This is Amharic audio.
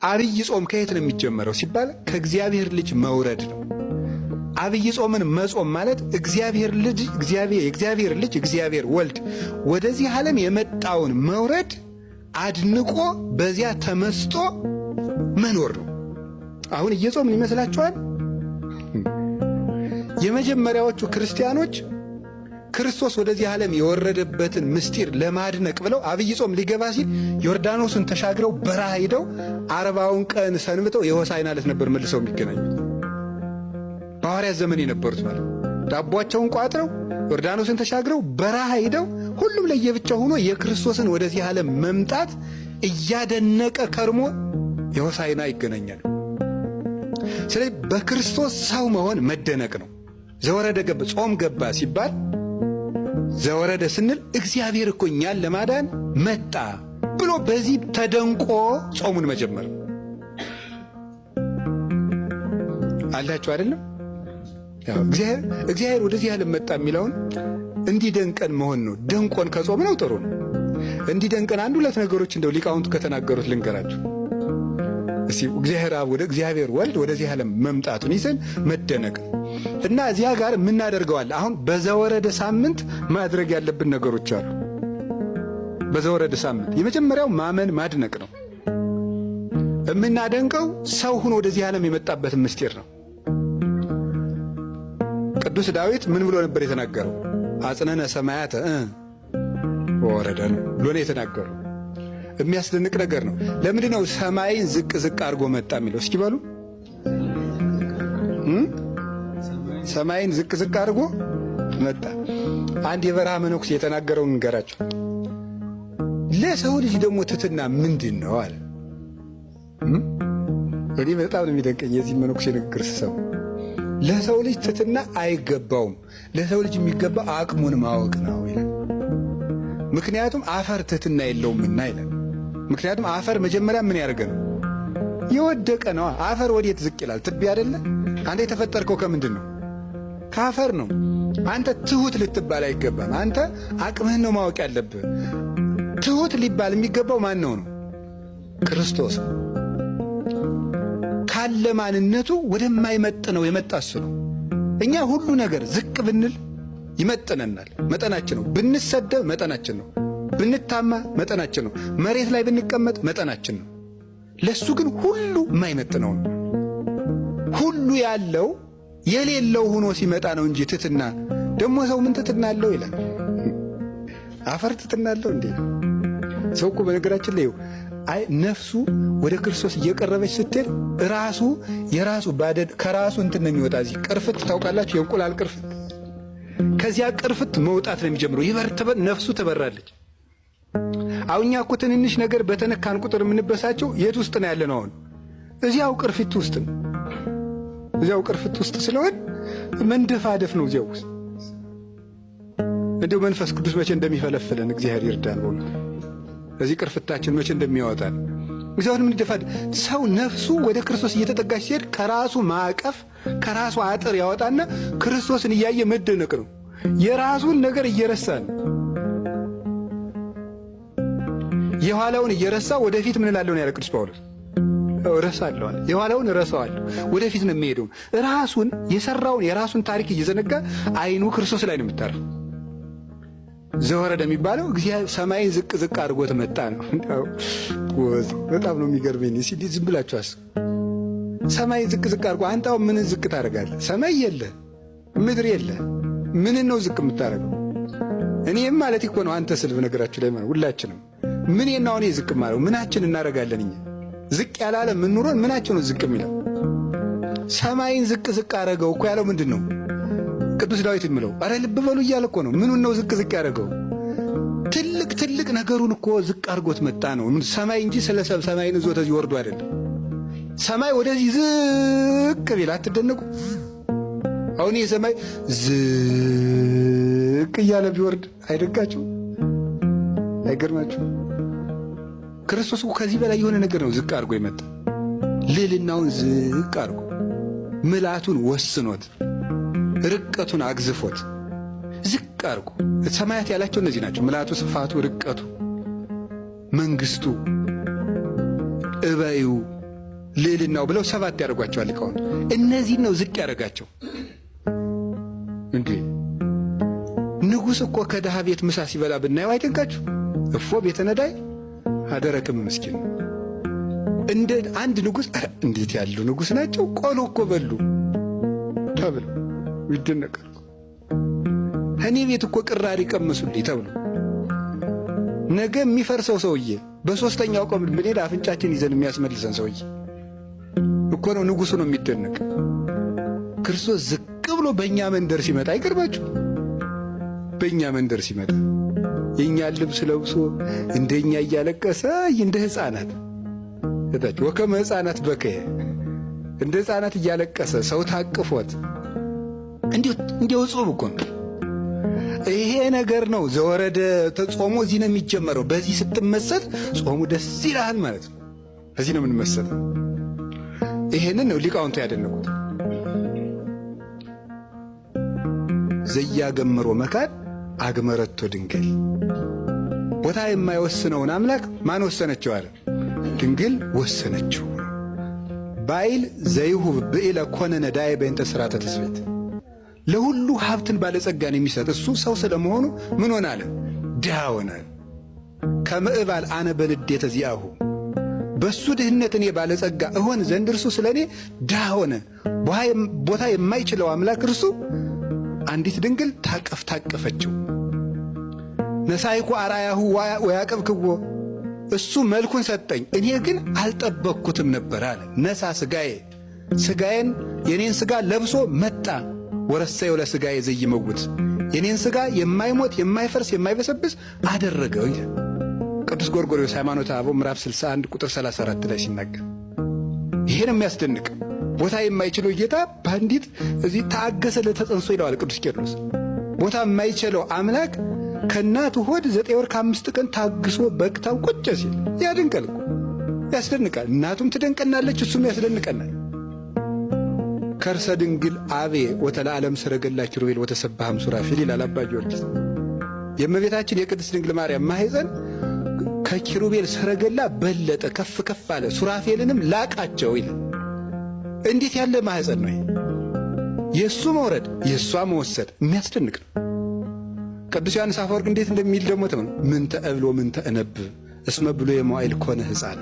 አብይ ጾም ከየት ነው የሚጀመረው ሲባል ከእግዚአብሔር ልጅ መውረድ ነው። አብይ ጾምን መጾም ማለት የእግዚአብሔር ልጅ እግዚአብሔር ወልድ ወደዚህ ዓለም የመጣውን መውረድ አድንቆ በዚያ ተመስጦ መኖር ነው። አሁን እየጾምን ይመስላችኋል? የመጀመሪያዎቹ ክርስቲያኖች ክርስቶስ ወደዚህ ዓለም የወረደበትን ምስጢር ለማድነቅ ብለው አብይ ጾም ሊገባ ሲል ዮርዳኖስን ተሻግረው በረሃ ሄደው 40ውን ቀን ሰንብተው የሆሳዕና ዕለት ነበር መልሰው የሚገናኙት። በሐዋርያት ዘመን የነበሩት ማለት ዳቦአቸውን ቋጥረው ዮርዳኖስን ተሻግረው በረሃ ሄደው ሁሉም ለየብቻ ሆኖ የክርስቶስን ወደዚህ ዓለም መምጣት እያደነቀ ከርሞ የሆሳዕና ይገናኛል። ስለዚህ በክርስቶስ ሰው መሆን መደነቅ ነው። ዘወረደ ገባ ጾም ገባ ሲባል ዘወረደ ስንል እግዚአብሔር እኮ እኛን ለማዳን መጣ ብሎ በዚህ ተደንቆ ጾሙን መጀመር አላችሁ አይደለም? እግዚአብሔር ወደዚህ ዓለም መጣ የሚለውን እንዲደንቀን መሆን ነው። ደንቆን ከጾም ነው ጥሩ ነው። እንዲደንቀን አንድ ሁለት ነገሮች እንደው ሊቃውንቱ ከተናገሩት ልንገራችሁ። እግዚአብሔር አብ ወደ እግዚአብሔር ወልድ ወደዚህ ዓለም መምጣቱን ይዘን መደነቅ እና እዚያ ጋር የምናደርገዋል። አሁን በዘወረደ ሳምንት ማድረግ ያለብን ነገሮች አሉ። በዘወረደ ሳምንት የመጀመሪያው ማመን ማድነቅ ነው። የምናደንቀው ሰው ሆኖ ወደዚህ ዓለም የመጣበትን ምስጢር ነው። ቅዱስ ዳዊት ምን ብሎ ነበር የተናገረው? አጽነነ ሰማያተ ወረደ ብሎ ነው የተናገረው። የሚያስደንቅ ነገር ነው። ለምንድን ነው ሰማይን ዝቅ ዝቅ አድርጎ መጣ የሚለው? እስኪ በሉ። ሰማይን ዝቅ ዝቅ አድርጎ መጣ። አንድ የበረሃ መነኩሴ የተናገረውን እንገራቸው። ለሰው ልጅ ደግሞ ትሕትና ምንድን ነው አለ። እኔ በጣም ነው የሚደንቀኝ የዚህ መነኩሴ ንግግር ስሰማ። ለሰው ልጅ ትሕትና አይገባውም፣ ለሰው ልጅ የሚገባው አቅሙን ማወቅ ነው ይላል። ምክንያቱም አፈር ትሕትና የለውምና ይላል። ምክንያቱም አፈር መጀመሪያ ምን ያደርገ ነው? የወደቀ ነው። አፈር ወዴት ዝቅ ይላል? ትቢያ አይደለ? አንተ የተፈጠርከው ከምንድን ነው? ከአፈር ነው። አንተ ትሁት ልትባል አይገባም። አንተ አቅምህን ነው ማወቅ ያለብህ። ትሁት ሊባል የሚገባው ማን ነው? ክርስቶስ ካለ ማንነቱ ወደማይመጥነው የመጣ እሱ ነው። እኛ ሁሉ ነገር ዝቅ ብንል ይመጥነናል፣ መጠናችን ነው። ብንሰደብ መጠናችን ነው። ብንታማ መጠናችን ነው። መሬት ላይ ብንቀመጥ መጠናችን ነው። ለሱ ግን ሁሉ የማይመጥነው ነው። ሁሉ ያለው የሌለው ሆኖ ሲመጣ ነው እንጂ ትሕትና ደግሞ ሰው ምን ትሕትና አለው ይላል? አፈር ትሕትና አለው እንዴ? ሰው እኮ በነገራችን ላይ ነፍሱ ወደ ክርስቶስ እየቀረበች ስትል የራሱ ባደድ ከራሱ እንትን ነው የሚወጣ። እዚህ ቅርፍት ታውቃላችሁ? የእንቁላል ቅርፍት ከዚያ ቅርፍት መውጣት ነው የሚጀምረው። ነፍሱ ትበራለች። አሁን እኛ እኮ ትንንሽ ነገር በተነካን ቁጥር የምንበሳቸው የት ውስጥ ነው ያለነው? አሁን እዚያው ቅርፊት ውስጥ ነው። እዚያው ቅርፊት ውስጥ ስለሆን መንደፋደፍ ነው እዚያው ውስጥ። እንደው መንፈስ ቅዱስ መቼ እንደሚፈለፍለን እግዚአብሔር ይርዳን። በእውነት እዚህ ቅርፍታችን መቼ እንደሚያወጣን እግዚአብሔር ምን ይደፋድ። ሰው ነፍሱ ወደ ክርስቶስ እየተጠጋች ሲሄድ ከራሱ ማዕቀፍ ከራሱ አጥር ያወጣና ክርስቶስን እያየ መደነቅ ነው። የራሱን ነገር እየረሳን የኋላውን እየረሳ ወደፊት ምን እላለሁ ነው ያለ ቅዱስ ጳውሎስ። እረሳለሁ፣ የኋላውን እረሳዋለሁ፣ ወደፊት ነው የሚሄደው። ራሱን የሰራውን የራሱን ታሪክ እየዘነጋ አይኑ ክርስቶስ ላይ ነው የምታርፈው። ዘወረደ የሚባለው ሰማይን ዝቅ ዝቅ አድርጎት መጣ ነው። በጣም ነው የሚገርመኝ። ዝም ብላችሁ አስቡ። ሰማይ ዝቅ ዝቅ አድርጎ አንተ ምን ዝቅ ታደርጋለህ? ሰማይ የለ ምድር የለ፣ ምንን ነው ዝቅ የምታደርገው? እኔም ማለት እኮ ነው አንተ ስልፍ ነገራችሁ ላይ ማለት ሁላችንም ምን ነው እኔ ዝቅ ማለት ምናችን እናደርጋለን? እኛ ዝቅ ያላለ ምን ኑሮን ምናችን ነው ዝቅ የሚለው? ሰማይን ዝቅ ዝቅ አደረገው እኮ ያለው ምንድን ነው? ቅዱስ ዳዊት የሚለው አረ ልብ በሉ እያለ እኮ ነው። ምኑን ነው ዝቅ ዝቅ ያደረገው? ትልቅ ነገሩን እኮ ዝቅ አድርጎት መጣ ነው። ሰማይ እንጂ ስለ ሰማይን ይዞ ተዚህ ወርዶ አይደለም። ሰማይ ወደዚህ ዝቅ ቢል አትደነቁ? አሁን የሰማይ ዝቅ እያለ ቢወርድ አይደጋችሁ? አይገርማችሁ? ክርስቶስ ከዚህ በላይ የሆነ ነገር ነው ዝቅ አድርጎ የመጣ። ልዕልናውን ዝቅ አድርጎ ምልአቱን ወስኖት ርቀቱን አግዝፎት ዝቅ አድርጎ ሰማያት ያላቸው እነዚህ ናቸው። ምልአቱ፣ ስፋቱ፣ ርቀቱ፣ መንግስቱ፣ እበዩ ልዕልናው ብለው 7 ያደርጓቸዋል ሊቃውንት። እነዚህ ነው ዝቅ ያደርጋቸው። እንዴ ንጉሥ እኮ ከድሃ ቤት ምሳ ሲበላ ብናየው አይደንቃችሁ? እፎ ቤተ ነዳይ አደረክም ምስኪን። እንደ አንድ ንጉሥ እንዴት ያሉ ንጉሥ ናቸው! ቆሎ እኮ በሉ ተብሎ ይደነቃል። እኔ ቤት እኮ ቅራሪ ቀመሱልኝ ተብሎ ነገ የሚፈርሰው ሰውዬ በ3ኛው ቀን ብንሄድ አፍንጫችን ይዘን የሚያስመልሰን ሰውዬ እኮ ነው። ንጉሡ ነው የሚደነቅ። ክርስቶስ ዝቅ ብሎ በእኛ መንደር ሲመጣ አይገርማችሁ? በእኛ መንደር ሲመጣ የእኛን ልብስ ለብሶ እንደኛ እያለቀሰ እንደ ሕፃናት እታችሁ ወከመ ሕፃናት በከየ እንደ ሕፃናት እያለቀሰ ሰው ታቅፎት እንዲሁ ጾም እኮ ነው። ይሄ ነገር ነው ዘወረደ ጾሙ እዚህ ነው የሚጀመረው። በዚህ ስትመሰጥ ጾሙ ደስ ይላል ማለት ነው። በዚህ ነው የምንመሰጠው። ይሄንን ነው ሊቃውንቱ ያደነቁት። ዘያገምሮ መካድ አግመረቶ ድንግል። ቦታ የማይወስነውን አምላክ ማን ወሰነችው አለ? ድንግል ወሰነችው። ባይል ዘይሁብ ብዕለ ኮነ ነዳየ በእንተ ሥርዓተ ትስብእት። ለሁሉ ሀብትን ባለጸጋን የሚሰጥ እሱ ሰው ስለመሆኑ ምን ሆነ አለ? ድሃ ሆነ። ከመእባል አነ በንዴተ ዚአሁ። በሱ ድህነት እኔ ባለጸጋ እሆን ዘንድ እርሱ ስለኔ ድሃ ሆነ። ቦታ የማይችለው አምላክ እርሱ አንዲት ድንግል ታቀፈችው። ነሳይኩ አርአያሁ ወያቀብክዎ። እሱ መልኩን ሰጠኝ፣ እኔ ግን አልጠበቅኩትም ነበር አለ። ነሳ ሥጋዬን የኔን ሥጋ ለብሶ መጣ። ወረሰየው ለሥጋዬ ዘይመውት። የኔን ሥጋ የማይሞት የማይፈርስ የማይበሰብስ አደረገው ይላል ቅዱስ ጎርጎርዮስ ሃይማኖተ አበው ምዕራፍ 61 ቁጥር 34 ላይ ሲናገር። ይሄን የሚያስደንቅ ቦታ የማይችለው ጌታ በአንዲት እዚህ ታገሰ ለተጸንሶ ይለዋል ቅዱስ ቄርሎስ። ቦታ የማይችለው አምላክ ከእናቱ ሆድ 9 ወር ከ5 ቀን ታግሶ በቅታው ቁጭ ሲል ያድንቃል፣ ያስደንቃል። እናቱም ትደንቀናለች፣ እሱም ያስደንቀናል። ከርሰ ድንግል አቤ ወተለዓለም ሰረገላ ኪሩቤል ወተሰብሐም ሱራፌል ይላል አባ ጊዮርጊስ። የእመቤታችን የቅድስት ድንግል ማርያም ማኅፀን ከኪሩቤል ሰረገላ በለጠ፣ ከፍ ከፍ አለ፣ ሱራፌልንም ላቃቸው ይላል። እንዴት ያለ ማኅፀን ነው! የእሱ መውረድ የእሷ መወሰድ የሚያስደንቅ ነው። ቅዱስ ዮሐንስ አፈወርቅ እንዴት እንደሚል ደግሞ ምንተ እብል ወምንተ እነብብ እስመ ብሎ የመዋዕል ኮነ ሕፃነ